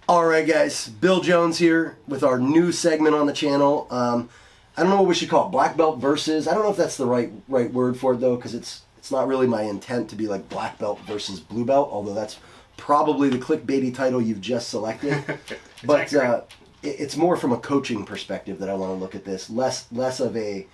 All right, guys. Bill Jones here with our new segment on the channel. I don't know what we should call it. Black belt versus. I don't know if that's the right word for it though, because it's not really my intent to be like black belt versus blue belt. Although that's probably the clickbaity title you've just selected. But it's more from a coaching perspective that I want to look at this. Less of a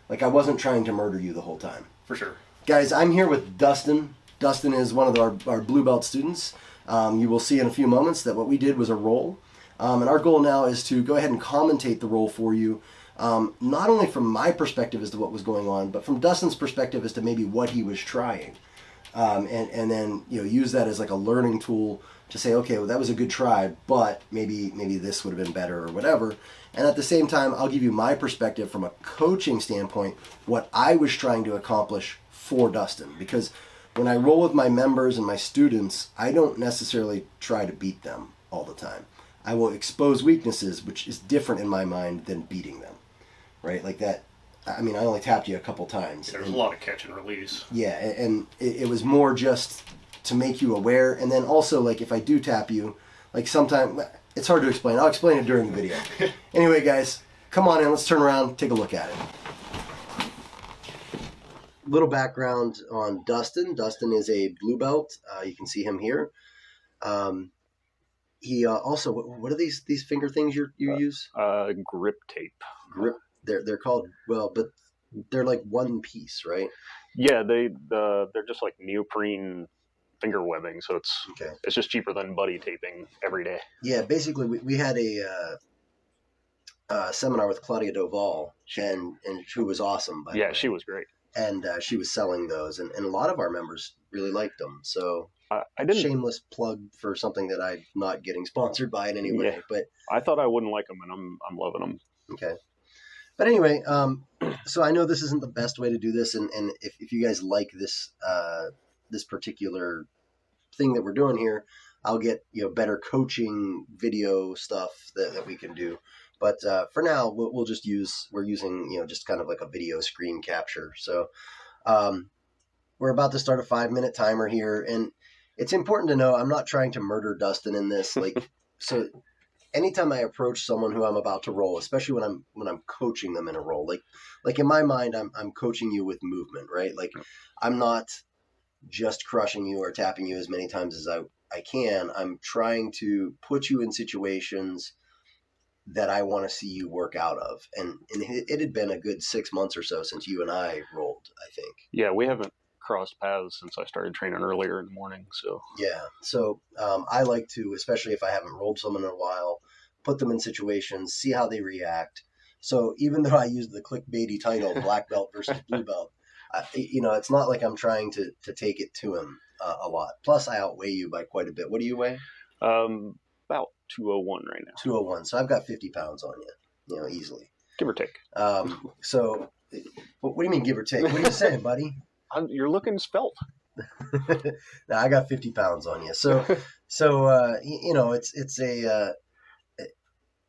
like I wasn't trying to murder you the whole time. For sure. Guys, I'm here with Dustin. Dustin is one of our blue belt students. You will see in a few moments that what we did was a roll. And our goal now is to go ahead and commentate the roll for you, not only from my perspective as to what was going on, but from Dustin's perspective as to maybe what he was trying. And then use that as like a learning tool to say, okay, well, that was a good try, but maybe this would have been better or whatever. And at the same time, I'll give you my perspective from a coaching standpoint, what I was trying to accomplish for Dustin. Because when I roll with my members and my students, I don't necessarily try to beat them all the time. I will expose weaknesses, which is different in my mind than beating them, right? Like that. I mean, I only tapped you a couple times. There's a lot of catch and release. Yeah, and it was more just to make you aware. And then also, like, if I do tap you, like sometimes, it's hard to explain. I'll explain it during the video. Anyway, guys, come on in. Let's turn around, take a look at it. Little background on Dustin. Dustin is a blue belt. You can see him here. He also, what are these finger things you use? Grip tape. Grip. They're called, well, but they're like one piece, right? Yeah, they're just like neoprene finger webbing, so it's just cheaper than buddy taping every day. Yeah, basically we had a seminar with Claudia Doval, and who was awesome. By the way. She was great. And she was selling those, and a lot of our members really liked them. So I didn't. Shameless plug for something that I'm not getting sponsored by in any way. Yeah, but I thought I wouldn't like them, and I'm loving them. Okay. But anyway, so I know this isn't the best way to do this, and if you guys like this this particular thing that we're doing here, I'll get better coaching video stuff that we can do. But for now, we're using just kind of like a video screen capture. So we're about to start a 5-minute timer here, and it's important to know I'm not trying to murder Dustin in this. Like, so anytime I approach someone who I'm about to roll, especially when I'm coaching them in a roll, like in my mind, I'm coaching you with movement, right? Like I'm not just crushing you or tapping you as many times as I can. I'm trying to put you in situations that I want to see you work out of. And it had been a good 6 months or so since you and I rolled, I think. Yeah, we haven't crossed paths since I started training earlier in the morning. So yeah, so I like to, especially if I haven't rolled someone in a while, put them in situations, see how they react. So even though I used the clickbaity title, black belt versus blue belt, it's not like I'm trying to take it to him a lot. Plus, I outweigh you by quite a bit. What do you weigh? About 201 right now. 201. So I've got 50 pounds on you, easily. Give or take. So what do you mean give or take? What are you saying, buddy? You're looking svelte. Now I got 50 pounds on you. So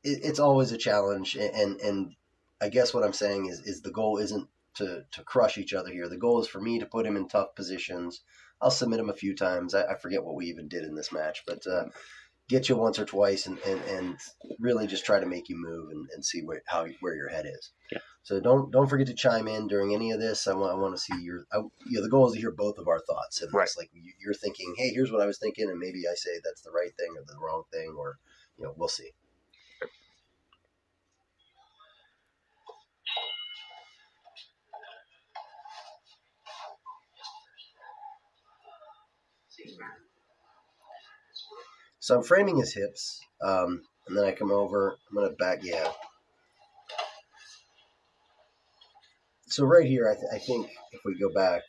it's always a challenge. And I guess what I'm saying is the goal isn't to crush each other here. The goal is for me to put him in tough positions. I'll submit him a few times. I forget what we even did in this match, but get you once or twice and really just try to make you move and see where your head is. Yeah. So don't forget to chime in during any of this. I want to see the goal is to hear both of our thoughts in this. Right. Like you're thinking, hey, here's what I was thinking, and maybe I say that's the right thing or the wrong thing, or we'll see. So I'm framing his hips, and then I come over. I'm going to back, yeah. So right here, I think if we go back,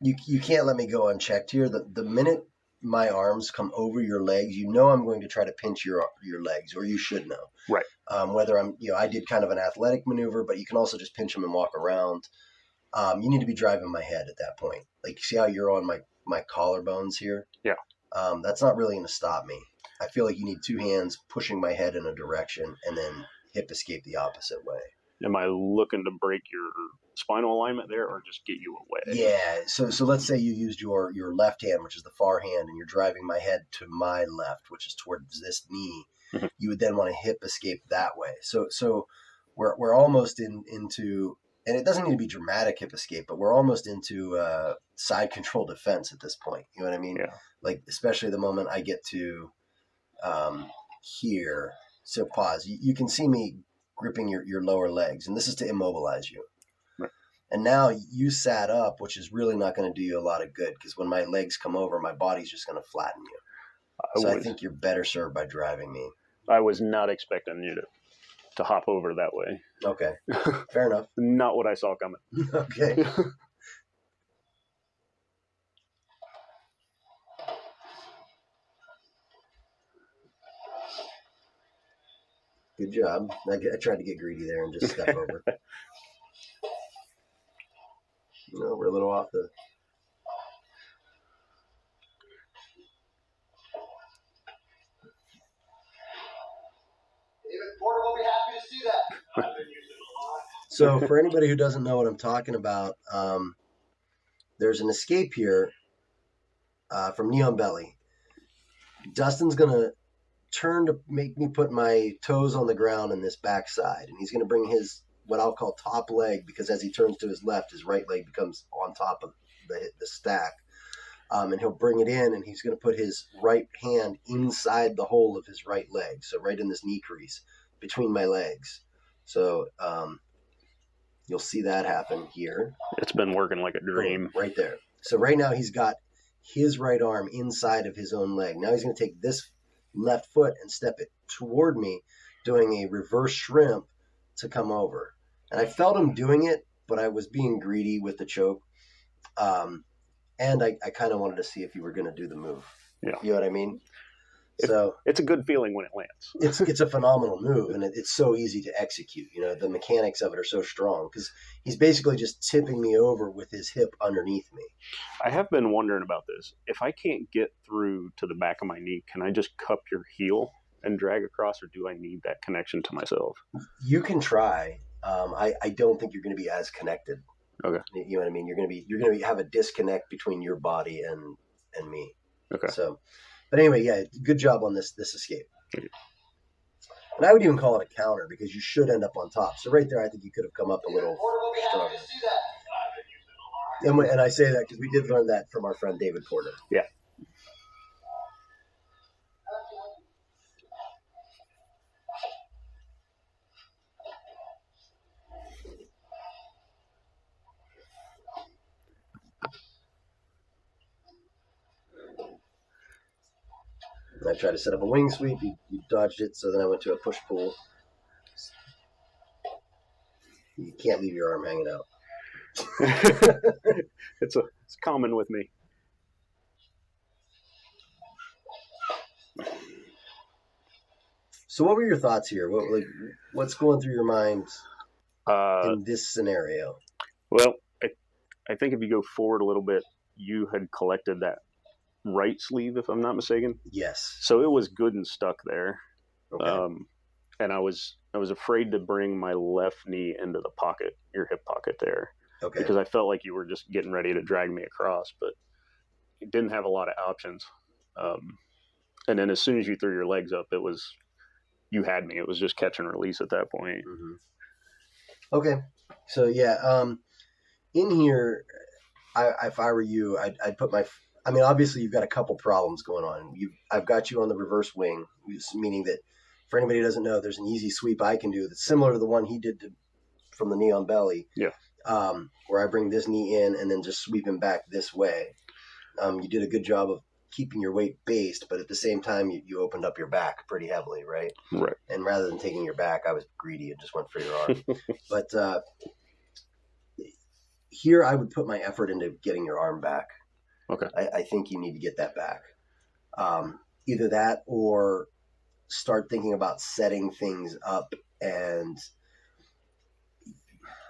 you can't let me go unchecked here. The minute my arms come over your legs, I'm going to try to pinch your legs, or you should know. Right. Whether I did kind of an athletic maneuver, but you can also just pinch them and walk around. You need to be driving my head at that point. Like, see how you're on my collarbones here? Yeah. That's not really going to stop me. I feel like you need two hands pushing my head in a direction and then hip escape the opposite way. Am I looking to break your spinal alignment there, or just get you away? Yeah. So let's say you used your left hand, which is the far hand, and you're driving my head to my left, which is towards this knee. Mhm. You would then want to hip escape that way. So we're almost into, and it doesn't need to be dramatic hip escape, but we're almost into side control defense at this point. You know what I mean? Yeah. Like especially the moment I get to here. So pause. You can see me gripping your lower legs, and this is to immobilize you. Right. And now you sat up, which is really not going to do you a lot of good because when my legs come over, my body's just going to flatten you. I think you're better served by driving me. I was not expecting you to hop over that way. Okay, fair enough. Not what I saw coming. Okay. Good job. I tried to get greedy there and just step over. No, we're a little off the... David Porter will be happy to see that. I've been using it a lot. So for anybody who doesn't know what I'm talking about, there's an escape here from Knee on Belly. Dustin's going to turn to make me put my toes on the ground in this backside, and he's going to bring his what I'll call top leg, because as he turns to his left, his right leg becomes on top of the stack, and he'll bring it in, and he's going to put his right hand inside the hole of his right leg, so right in this knee crease between my legs. So you'll see that happen here. It's been working like a dream. Right there. So right now he's got his right arm inside of his own leg. Now he's going to take this left foot and step it toward me, doing a reverse shrimp to come over. And I felt him doing it, but I was being greedy with the choke. And I kind of wanted to see if you were going to do the move. Yeah. You know what I mean? So it's a good feeling when it lands. It's a phenomenal move, and it's so easy to execute. You know, the mechanics of it are so strong because he's basically just tipping me over with his hip underneath me. I have been wondering about this. If I can't get through to the back of my knee, can I just cup your heel and drag across, or do I need that connection to myself? You can try. I don't think you're going to be as connected. Okay. You know what I mean? You're going to have a disconnect between your body and me. Okay. So, but anyway, yeah, good job on this escape. And I would even call it a counter because you should end up on top. So right there, I think you could have come up a little stronger. And I say that because we did learn that from our friend David Porter. Yeah. I tried to set up a wing sweep. You dodged it, so then I went to a push pull. You can't leave your arm hanging out. It's common with me. So what were your thoughts here? What's going through your mind in this scenario? Well, I think if you go forward a little bit, you had collected that right sleeve, if I'm not mistaken. Yes. So it was good and stuck there. Okay. And I was afraid to bring my left knee into the pocket, your hip pocket there. Okay. Because I felt like you were just getting ready to drag me across, but you didn't have a lot of options. And then as soon as you threw your legs up, you had me. It was just catch and release at that point. Mm-hmm. Okay. So yeah, in here, if I were you, I'd put I mean, obviously you've got a couple problems going on. I've got you on the reverse wing, meaning that for anybody who doesn't know, there's an easy sweep I can do that's similar to the one he did from the knee on belly. Yeah. Where I bring this knee in and then just sweep him back this way. You did a good job of keeping your weight based, but at the same time, you opened up your back pretty heavily, right? Right. And rather than taking your back, I was greedy and just went for your arm. But here I would put my effort into getting your arm back. Okay. I think you need to get that back. Either that or start thinking about setting things up. And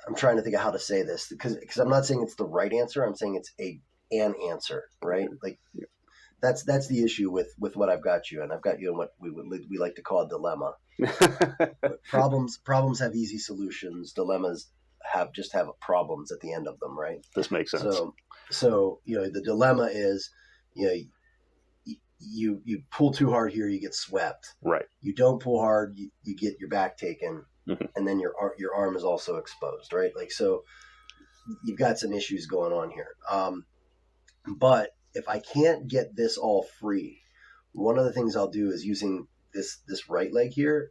I'm trying to think of how to say this because I'm not saying it's the right answer. I'm saying it's an answer, right? Like That's the issue with what I've got you, and I've got you in what we like to call a dilemma. Problems have easy solutions. Dilemmas have problems at the end of them, right? This makes sense. So the dilemma is, you know, you pull too hard here, you get swept. Right. You don't pull hard, you get your back taken, mm-hmm. and then your arm is also exposed, right? Like, so you've got some issues going on here. But if I can't get this all free, one of the things I'll do is using this right leg here,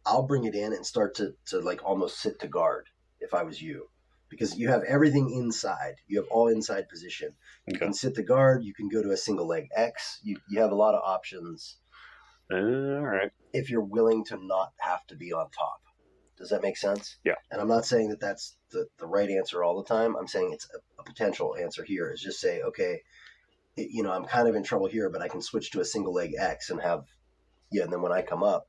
I'll bring it in and start to like almost sit to guard if I was you. Because you have everything inside. You have all inside position. You can sit to guard. You can go to a single leg X. You have a lot of options. All right. If you're willing to not have to be on top. Does that make sense? Yeah. And I'm not saying that that's the right answer all the time. I'm saying it's a potential answer here is just say, okay, I'm kind of in trouble here, but I can switch to a single leg X and have, and then when I come up,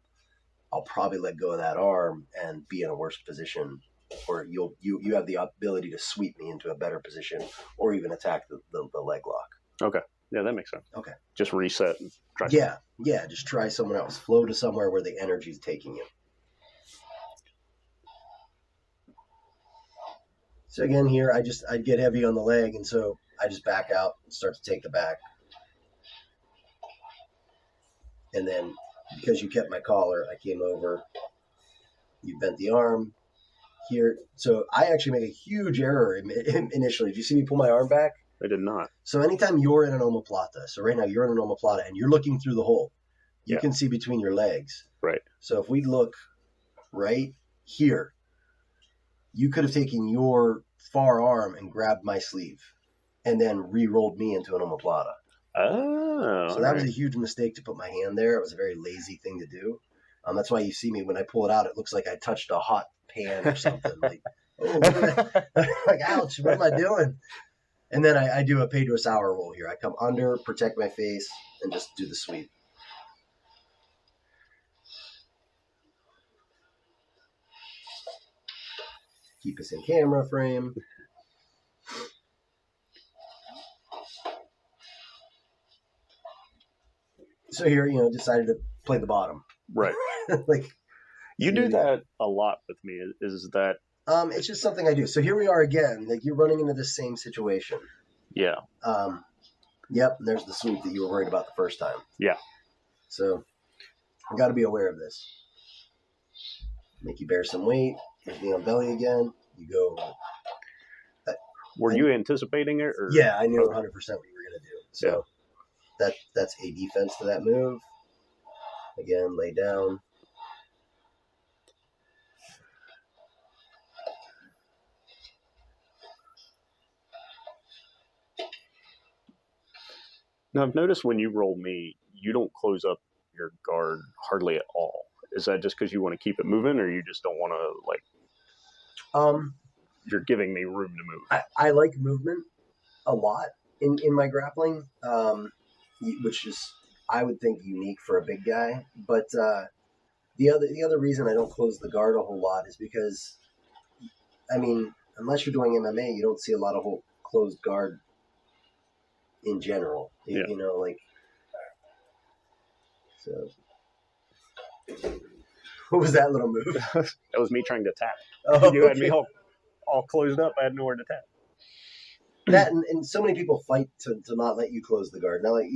I'll probably let go of that arm and be in a worse position, or you have the ability to sweep me into a better position, or even attack the leg lock. Okay. Yeah, that makes sense. Okay. Just reset and try. Yeah. Just try someone else. Flow to somewhere where the energy is taking you. So again, here I'd get heavy on the leg, and so I just back out and start to take the back, and then because you kept my collar, I came over. You bent the arm. Here, so I actually make a huge error initially. Did you see me pull my arm back? I did not. So anytime you're in an omoplata, so right now you're in an omoplata and you're looking through the hole, you can see between your legs. Right. So if we look right here, you could have taken your far arm and grabbed my sleeve and then re-rolled me into an omoplata. Oh. So that was a huge mistake to put my hand there. It was a very lazy thing to do. That's why you see me when I pull it out, it looks like I touched a hot pan or something. Like, like, ouch, what am I doing? And then I do a pay to a sour roll here. I come under, protect my face, and just do the sweep. Keep us in camera frame. So here, decided to play the bottom. Right. Like, you do that a lot with me. Is that? It's just something I do. So here we are again. Like, you're running into the same situation. Yeah. Yep. And there's the sweep that you were worried about the first time. Yeah. So you got to be aware of this. Make you bear some weight. Get me on belly again. You go. Were you anticipating it? Or? Yeah, I knew 100% what you were going to do. So that's a defense to that move. Again, lay down. Now, I've noticed when you roll me, you don't close up your guard hardly at all. Is that just because you want to keep it moving, or you just don't want to, you're giving me room to move? I like movement a lot in my grappling, which is, I would think, unique for a big guy. But the other reason I don't close the guard a whole lot is because, I mean, unless you're doing MMA, you don't see a lot of whole closed guard in general. Yeah. Like, so. What was that little move? That was me trying to tap. Oh, you had me all closed up. I had nowhere to tap. That and so many people fight to not let you close the guard. Now, like,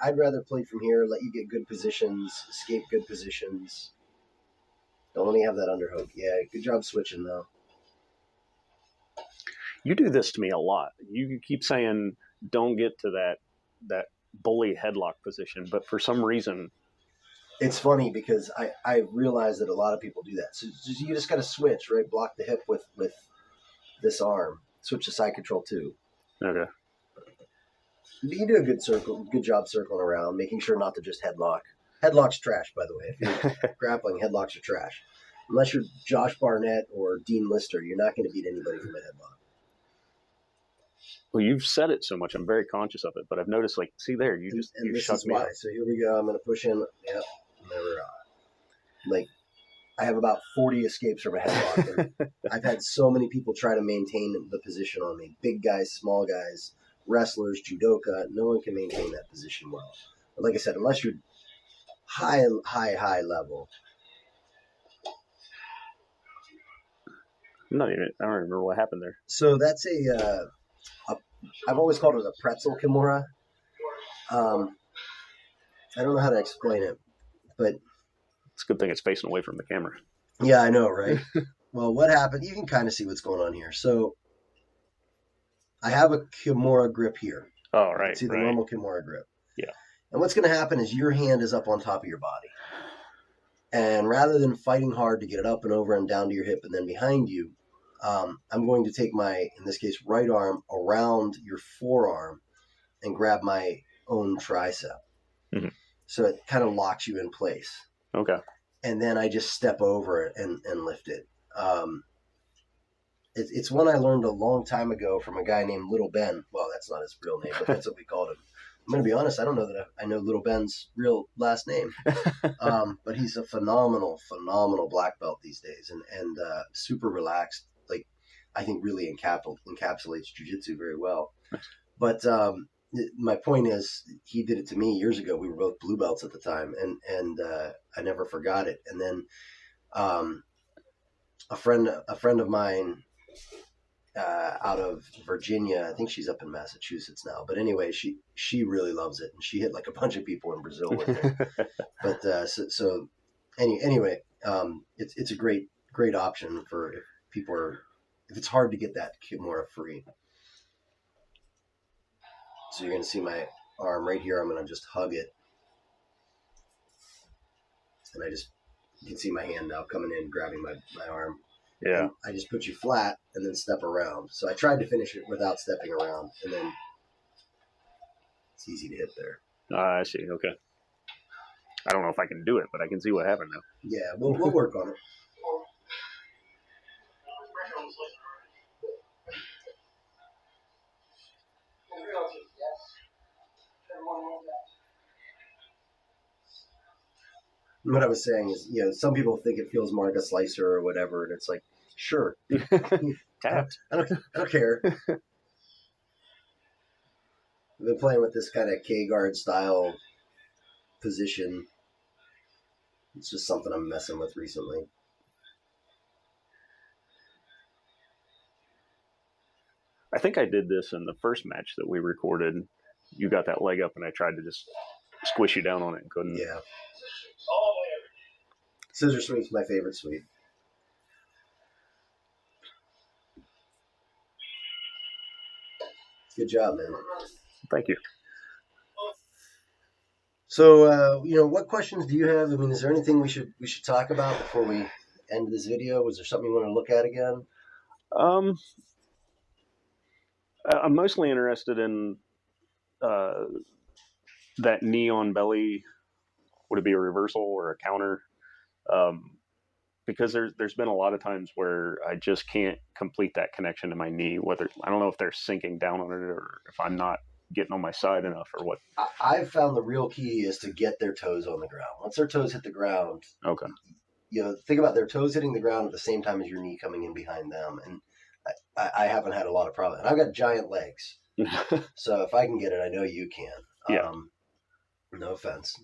I'd rather play from here, let you get good positions, escape good positions. Don't let me have that underhook. Yeah, good job switching though. You do this to me a lot. You keep saying don't get to that bully headlock position, but for some reason. It's funny because I realize that a lot of people do that. So you just got to switch, right? Block the hip with this arm. Switch to side control too. Okay. But you do a good job circling around, making sure not to just headlock. Headlock's trash, by the way. If you're grappling, headlocks are trash. Unless you're Josh Barnett or Dean Lister, you're not going to beat anybody from a headlock. Well, you've said it so much. I'm very conscious of it, but I've noticed, like, see there, you shut me up. So here we go. I'm going to push in. Yep. Like, I have about 40 escapes from a headlock. I've had so many people try to maintain the position on me. Big guys, small guys, wrestlers, judoka, no one can maintain that position well. But like I said, unless you're high level. I don't remember what happened there. So that's I've always called it a pretzel kimura. I don't know how to explain it, but It's a good thing it's facing away from the camera. yeah, I know, right? Well, what happened? You can kind of see what's going on here. So I have a kimura grip here. Oh, right. See the normal kimura grip. Yeah. And what's going to happen is your hand is up on top of your body. And rather than fighting hard to get it up and over and down to your hip and then behind you, I'm going to take my, in this case, right arm around your forearm and grab my own tricep. Mm-hmm. So it kind of locks you in place. Okay. And then I just step over it and lift it. It's one I learned a long time ago from a guy named Little Ben. Well, that's not his real name, but that's what we called him. I'm going to be honest, I don't know that I know Little Ben's real last name. But he's a phenomenal black belt these days and super relaxed. Like, I think really encapsulates jiu-jitsu very well. But my point is, he did it to me years ago. We were both blue belts at the time, and I never forgot it. And then a friend of mine out of Virginia, I think she's up in Massachusetts now. But anyway, she really loves it, and she hit like a bunch of people in Brazil with it. But anyway, it's a great option for if people are, if it's hard to get that kimura free. So you're going to see my arm right here. I'm going to just hug it. And you can see my hand now coming in, grabbing my arm. Yeah. And I just put you flat and then step around. So I tried to finish it without stepping around. And then it's easy to hit there. I see. Okay. I don't know if I can do it, but I can see what happened now. Yeah, we'll work on it. What I was saying is, some people think it feels more like a slicer or whatever, and it's like, sure. Tapped. I don't care. I've been playing with this kind of K-guard style position. It's just something I'm messing with recently. I think I did this in the first match that we recorded. You got that leg up, and I tried to just squish you down on it and couldn't. Yeah. Scissor sweep's my favorite sweep. Good job, man. Thank you. So, what questions do you have? I mean, is there anything we should talk about before we end this video? Was there something you want to look at again? I'm mostly interested in that knee on belly. Would it be a reversal or a counter? Because there's been a lot of times where I just can't complete that connection to my knee. Whether I don't know if they're sinking down on it or if I'm not getting on my side enough or what. I've found the real key is to get their toes on the ground. Once their toes hit the ground, okay. Think about their toes hitting the ground at the same time as your knee coming in behind them. And I haven't had a lot of problems. And I've got giant legs. So if I can get it, I know you can. Yeah. No offense.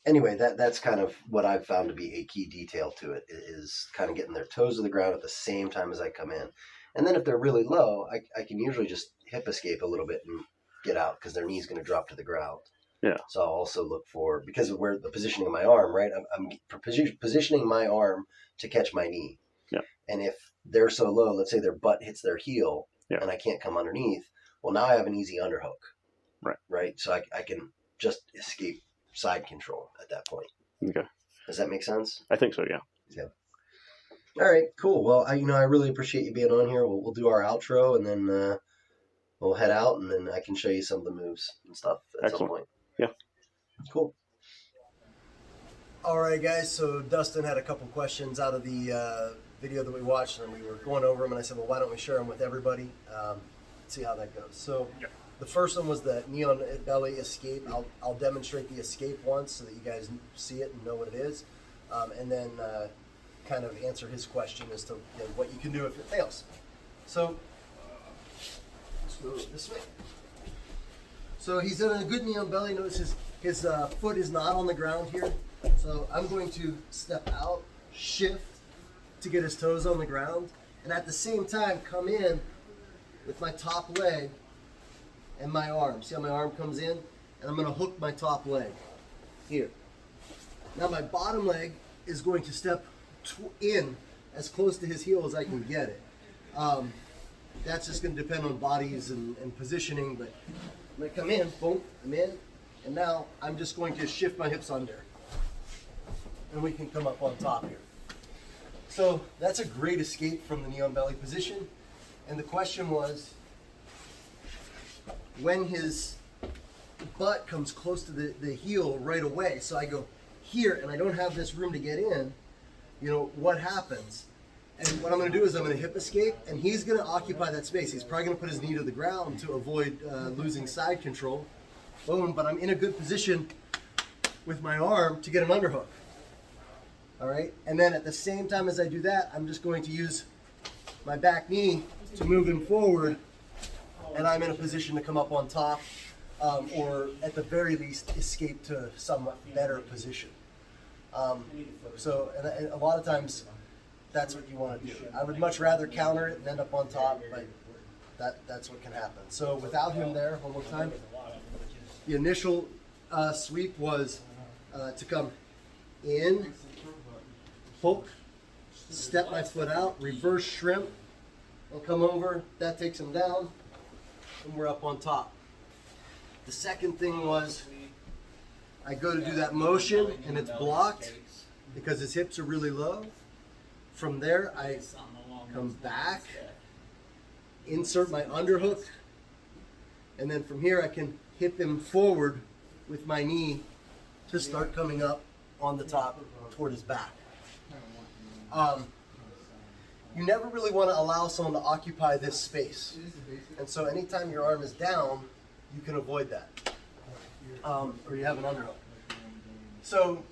Anyway, that's kind of what I've found to be a key detail to it, is kind of getting their toes to the ground at the same time as I come in. And then if they're really low, I can usually just hip escape a little bit and get out because their knee's going to drop to the ground. Yeah. So I'll also look for, because of where the positioning of my arm, right? I'm positioning my arm to catch my knee. Yeah. And if they're so low, let's say their butt hits their heel, yeah. and I can't come underneath, well, now I have an easy underhook. Right. Right? So I can just escape side control at that point. Okay. Does that make sense? I think so, yeah. Yeah. All right, cool. Well, I really appreciate you being on here. We'll do our outro, and then we'll head out, and then I can show you some of the moves and stuff at some point. Yeah. Cool. All right, guys. So Dustin had a couple questions out of the video that we watched, and we were going over them, and I said, well, why don't we share them with everybody? See how that goes. So the first one was the knee on belly escape. I'll demonstrate the escape once so that you guys see it and know what it is, and then kind of answer his question as to what you can do if it fails. So Go this way. So he's in a good knee on belly. Notice his foot is not on the ground here. So I'm going to step out, shift to get his toes on the ground, and at the same time come in with my top leg and my arm. See how my arm comes in? And I'm going to hook my top leg here. Now my bottom leg is going to step in as close to his heel as I can get it. That's just going to depend on bodies and positioning, but I'm going to come in, boom, I'm in, and now I'm just going to shift my hips under. And we can come up on top here. So that's a great escape from the knee on belly position. And the question was, when his butt comes close to the heel right away, so I go here and I don't have this room to get in, you know, what happens? And what I'm going to do is I'm going to hip escape, and he's going to occupy that space. He's probably going to put his knee to the ground to avoid losing side control. Boom, but I'm in a good position with my arm to get an underhook. All right, and then at the same time as I do that, I'm just going to use my back knee to move him forward, and I'm in a position to come up on top, or at the very least escape to some better position. And a lot of times that's what you want to do. I would much rather counter it and end up on top, but that's what can happen. So without him there, one more time, the initial sweep was to come in, hook, step my foot out, reverse shrimp, and come over. That takes him down, and we're up on top. The second thing was I go to do that motion, and it's blocked because his hips are really low. From there, I come back, insert my underhook, and then from here I can hip him forward with my knee to start coming up on the top toward his back. You never really want to allow someone to occupy this space. And so anytime your arm is down, you can avoid that. Or you have an underhook. So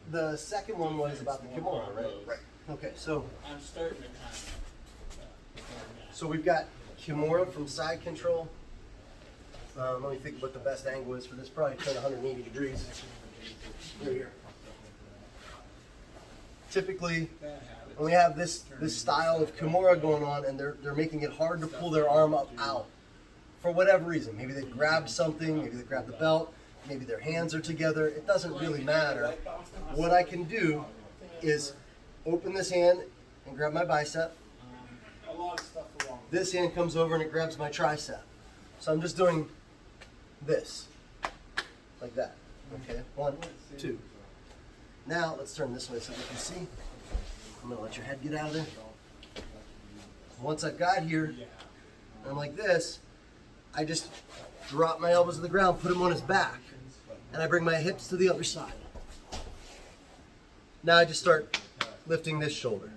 the second one was about the kimura, right? Right. Okay, so we've got kimura from side control. Let me think what the best angle is for this. Probably turn 180 degrees. Here. Typically, when we have this style of kimura going on, and they're making it hard to pull their arm up out for whatever reason. Maybe they grabbed something, maybe they grabbed the belt, maybe their hands are together. It doesn't really matter. What I can do is open this hand and grab my bicep. This hand comes over and it grabs my tricep. So I'm just doing this, like that. Okay, 1, 2. Now let's turn this way so you can see. I'm gonna let your head get out of there. Once I've got here, I'm like this, I just drop my elbows to the ground, put him on his back, and I bring my hips to the other side. Now I just start lifting this shoulder.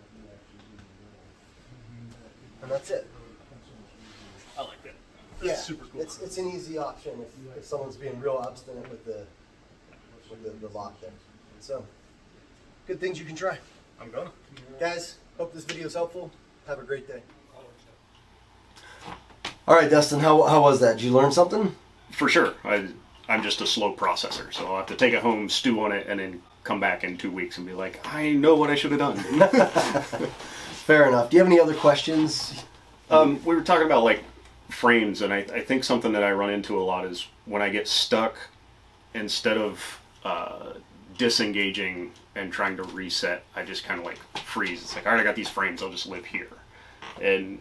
And that's it. I like that. Yeah, That's super cool. It's an easy option if someone's being real obstinate with the lock there. So, good things you can try. I'm gonna. Guys, hope this video is helpful. Have a great day. All right, Dustin, how was that? Did you learn something? For sure. I'm just a slow processor, so I'll have to take it home, stew on it, and then come back in 2 weeks and be like, I know what I should have done. Fair enough. Do you have any other questions? We were talking about like frames, and I think something that I run into a lot is when I get stuck, instead of disengaging and trying to reset, I just kind of like freeze. It's like, all right, I got these frames, I'll just live here. And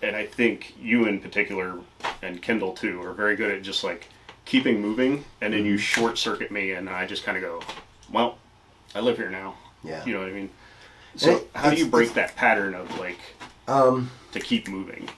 I think you in particular, and Kendall too, are very good at just like keeping moving, and then you short circuit me, and I just kind of go, well, I live here now. Yeah. You know what I mean? So how do you break that pattern of like to keep moving?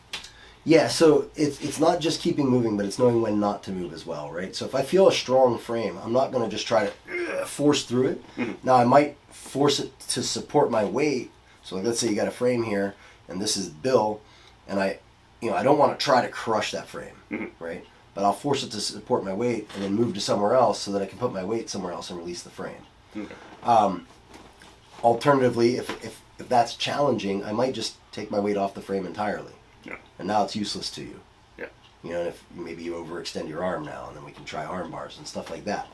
Yeah, so it's not just keeping moving, but it's knowing when not to move as well, right? So if I feel a strong frame, I'm not going to just try to force through it. Mm-hmm. Now I might force it to support my weight. So like, let's say you got a frame here, and this is Bill, and I don't want to try to crush that frame, right? But I'll force it to support my weight, and then move to somewhere else so that I can put my weight somewhere else and release the frame. Okay. Alternatively, if that's challenging, I might just take my weight off the frame entirely. Yeah. And now it's useless to you. Yeah. And if maybe you overextend your arm now, and then we can try arm bars and stuff like that.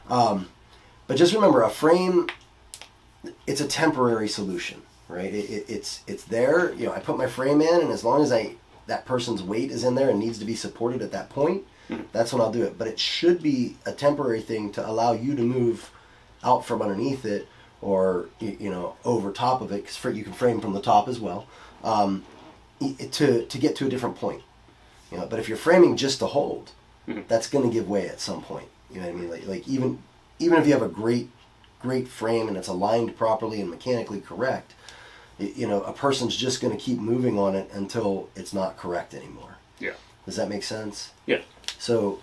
But just remember, a frame, it's a temporary solution, right? It's there. I put my frame in, and as long as that person's weight is in there and needs to be supported at that point, that's when I'll do it. But it should be a temporary thing to allow you to move out from underneath it, or over top of it, because you can frame from the top as well, to get to a different point. But if you're framing just to hold, that's going to give way at some point. You know what I mean? Like even if you have a great frame and it's aligned properly and mechanically correct, a person's just going to keep moving on it until it's not correct anymore. Yeah. Does that make sense? Yeah. So,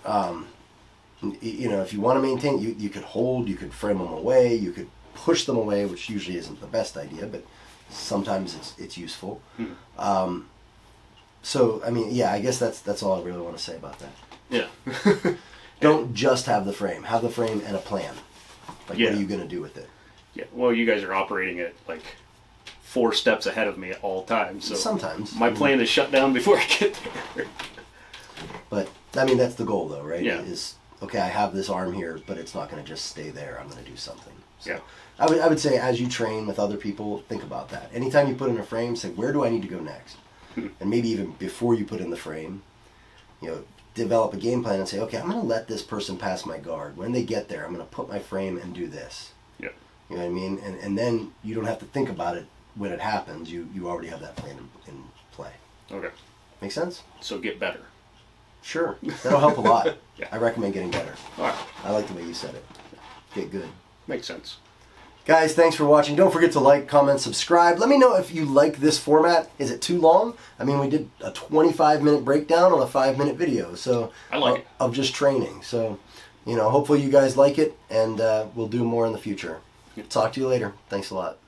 if you want to maintain, you could hold, you could frame them away, you could push them away, which usually isn't the best idea, but sometimes it's useful. So, I guess that's all I really want to say about that. Yeah. Don't just have the frame. Have the frame and a plan. What are you going to do with it? Yeah. Well, you guys are operating at 4 steps ahead of me at all times. So sometimes my plan is shut down before I get there. But that's the goal, though, right? Yeah. Is okay. I have this arm here, but it's not going to just stay there. I'm going to do something. So yeah. I would say, as you train with other people, think about that. Anytime you put in a frame, say, where do I need to go next? And maybe even before you put in the frame, develop a game plan and say, okay, I'm going to let this person pass my guard. When they get there, I'm going to put my frame and do this. Yeah. You know what I mean? And then you don't have to think about it when it happens. You already have that plan in play. Okay. Make sense? So get better. Sure. That'll help a lot. Yeah. I recommend getting better. All right. I like the way you said it. Get good. Makes sense. Guys, thanks for watching. Don't forget to like, comment, subscribe. Let me know if you like this format. Is it too long? We did a 25-minute breakdown on a 5-minute video. So I like it. Of just training. So, hopefully you guys like it, and we'll do more in the future. Talk to you later. Thanks a lot.